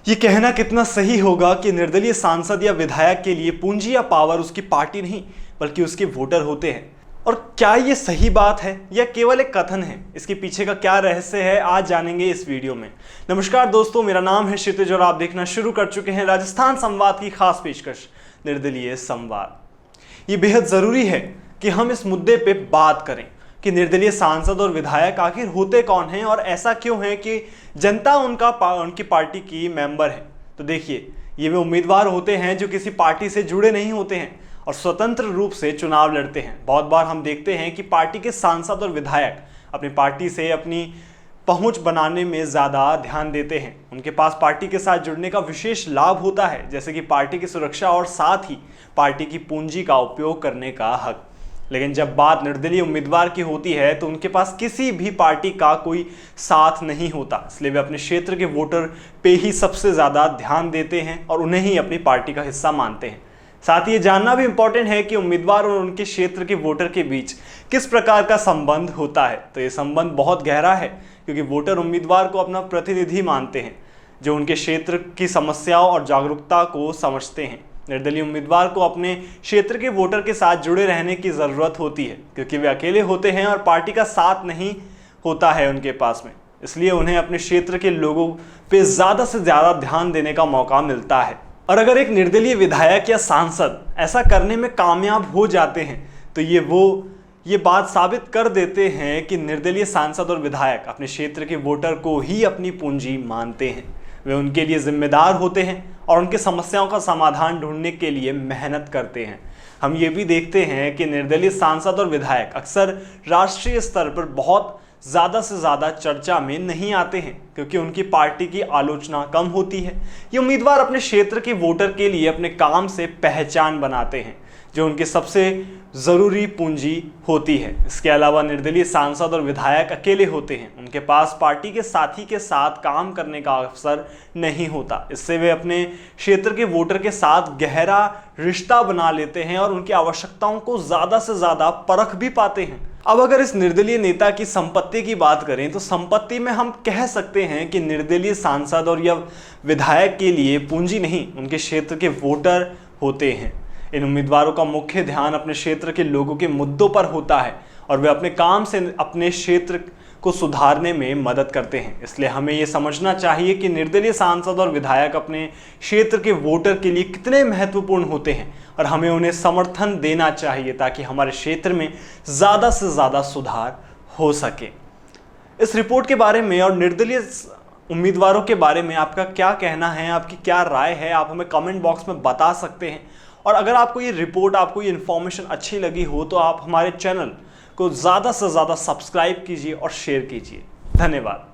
ये कहना कितना सही होगा कि निर्दलीय सांसद या विधायक के लिए पूंजी या पावर उसकी पार्टी नहीं बल्कि उसके वोटर होते हैं। और क्या ये सही बात है या केवल एक कथन है? इसके पीछे का क्या रहस्य है, आज जानेंगे इस वीडियो में। नमस्कार दोस्तों, मेरा नाम है क्षितिज और आप देखना शुरू कर चुके हैं राजस्थान संवाद की खास पेशकश निर्दलीय संवाद। ये बेहद जरूरी है कि हम इस मुद्दे पे बात करें कि निर्दलीय सांसद और विधायक आखिर होते कौन हैं और ऐसा क्यों है कि जनता उनकी पार्टी की मेंबर है। तो देखिए, ये वे उम्मीदवार होते हैं जो किसी पार्टी से जुड़े नहीं होते हैं और स्वतंत्र रूप से चुनाव लड़ते हैं। बहुत बार हम देखते हैं कि पार्टी के सांसद और विधायक अपनी पार्टी से अपनी पहुंच बनाने में ज़्यादा ध्यान देते हैं। उनके पास पार्टी के साथ जुड़ने का विशेष लाभ होता है, जैसे कि पार्टी की सुरक्षा और साथ ही पार्टी की पूंजी का उपयोग करने का हक। लेकिन जब बात निर्दलीय उम्मीदवार की होती है तो उनके पास किसी भी पार्टी का कोई साथ नहीं होता, इसलिए वे अपने क्षेत्र के वोटर पे ही सबसे ज़्यादा ध्यान देते हैं और उन्हें ही अपनी पार्टी का हिस्सा मानते हैं। साथ ही ये जानना भी इम्पोर्टेंट है कि उम्मीदवार और उनके क्षेत्र के वोटर के बीच किस प्रकार का संबंध होता है। तो ये संबंध बहुत गहरा है, क्योंकि वोटर उम्मीदवार को अपना प्रतिनिधि मानते हैं जो उनके क्षेत्र की समस्याओं और जागरूकता को समझते हैं। निर्दलीय उम्मीदवार को अपने क्षेत्र के वोटर के साथ जुड़े रहने की ज़रूरत होती है, क्योंकि वे अकेले होते हैं और पार्टी का साथ नहीं होता है उनके पास में। इसलिए उन्हें अपने क्षेत्र के लोगों पे ज़्यादा से ज़्यादा ध्यान देने का मौका मिलता है। और अगर एक निर्दलीय विधायक या सांसद ऐसा करने में कामयाब हो जाते हैं तो ये बात साबित कर देते हैं कि निर्दलीय सांसद और विधायक अपने क्षेत्र के वोटर को ही अपनी पूंजी मानते हैं। वे उनके लिए जिम्मेदार होते हैं और उनके समस्याओं का समाधान ढूंढने के लिए मेहनत करते हैं। हम ये भी देखते हैं कि निर्दलीय सांसद और विधायक अक्सर राष्ट्रीय स्तर पर बहुत ज़्यादा से ज़्यादा चर्चा में नहीं आते हैं, क्योंकि उनकी पार्टी की आलोचना कम होती है। ये उम्मीदवार अपने क्षेत्र के वोटर के लिए अपने काम से पहचान बनाते हैं, जो उनकी सबसे ज़रूरी पूंजी होती है। इसके अलावा निर्दलीय सांसद और विधायक अकेले होते हैं, उनके पास पार्टी के साथी के साथ काम करने का अवसर नहीं होता। इससे वे अपने क्षेत्र के वोटर के साथ गहरा रिश्ता बना लेते हैं और उनकी आवश्यकताओं को ज़्यादा से ज़्यादा परख भी पाते हैं। अब अगर इस निर्दलीय नेता की संपत्ति की बात करें तो संपत्ति में हम कह सकते हैं कि निर्दलीय सांसद और या विधायक के लिए पूंजी नहीं, उनके क्षेत्र के वोटर होते हैं। इन उम्मीदवारों का मुख्य ध्यान अपने क्षेत्र के लोगों के मुद्दों पर होता है और वे अपने काम से अपने क्षेत्र को सुधारने में मदद करते हैं। इसलिए हमें ये समझना चाहिए कि निर्दलीय सांसद और विधायक अपने क्षेत्र के वोटर के लिए कितने महत्वपूर्ण होते हैं और हमें उन्हें समर्थन देना चाहिए ताकि हमारे क्षेत्र में ज़्यादा से ज़्यादा सुधार हो सके। इस रिपोर्ट के बारे में और निर्दलीय उम्मीदवारों के बारे में आपका क्या कहना है, आपकी क्या राय है, आप हमें कमेंट बॉक्स में बता सकते हैं। और अगर आपको ये रिपोर्ट, आपको ये इन्फॉर्मेशन अच्छी लगी हो तो आप हमारे चैनल को ज़्यादा से ज़्यादा सब्सक्राइब कीजिए और शेयर कीजिए। धन्यवाद।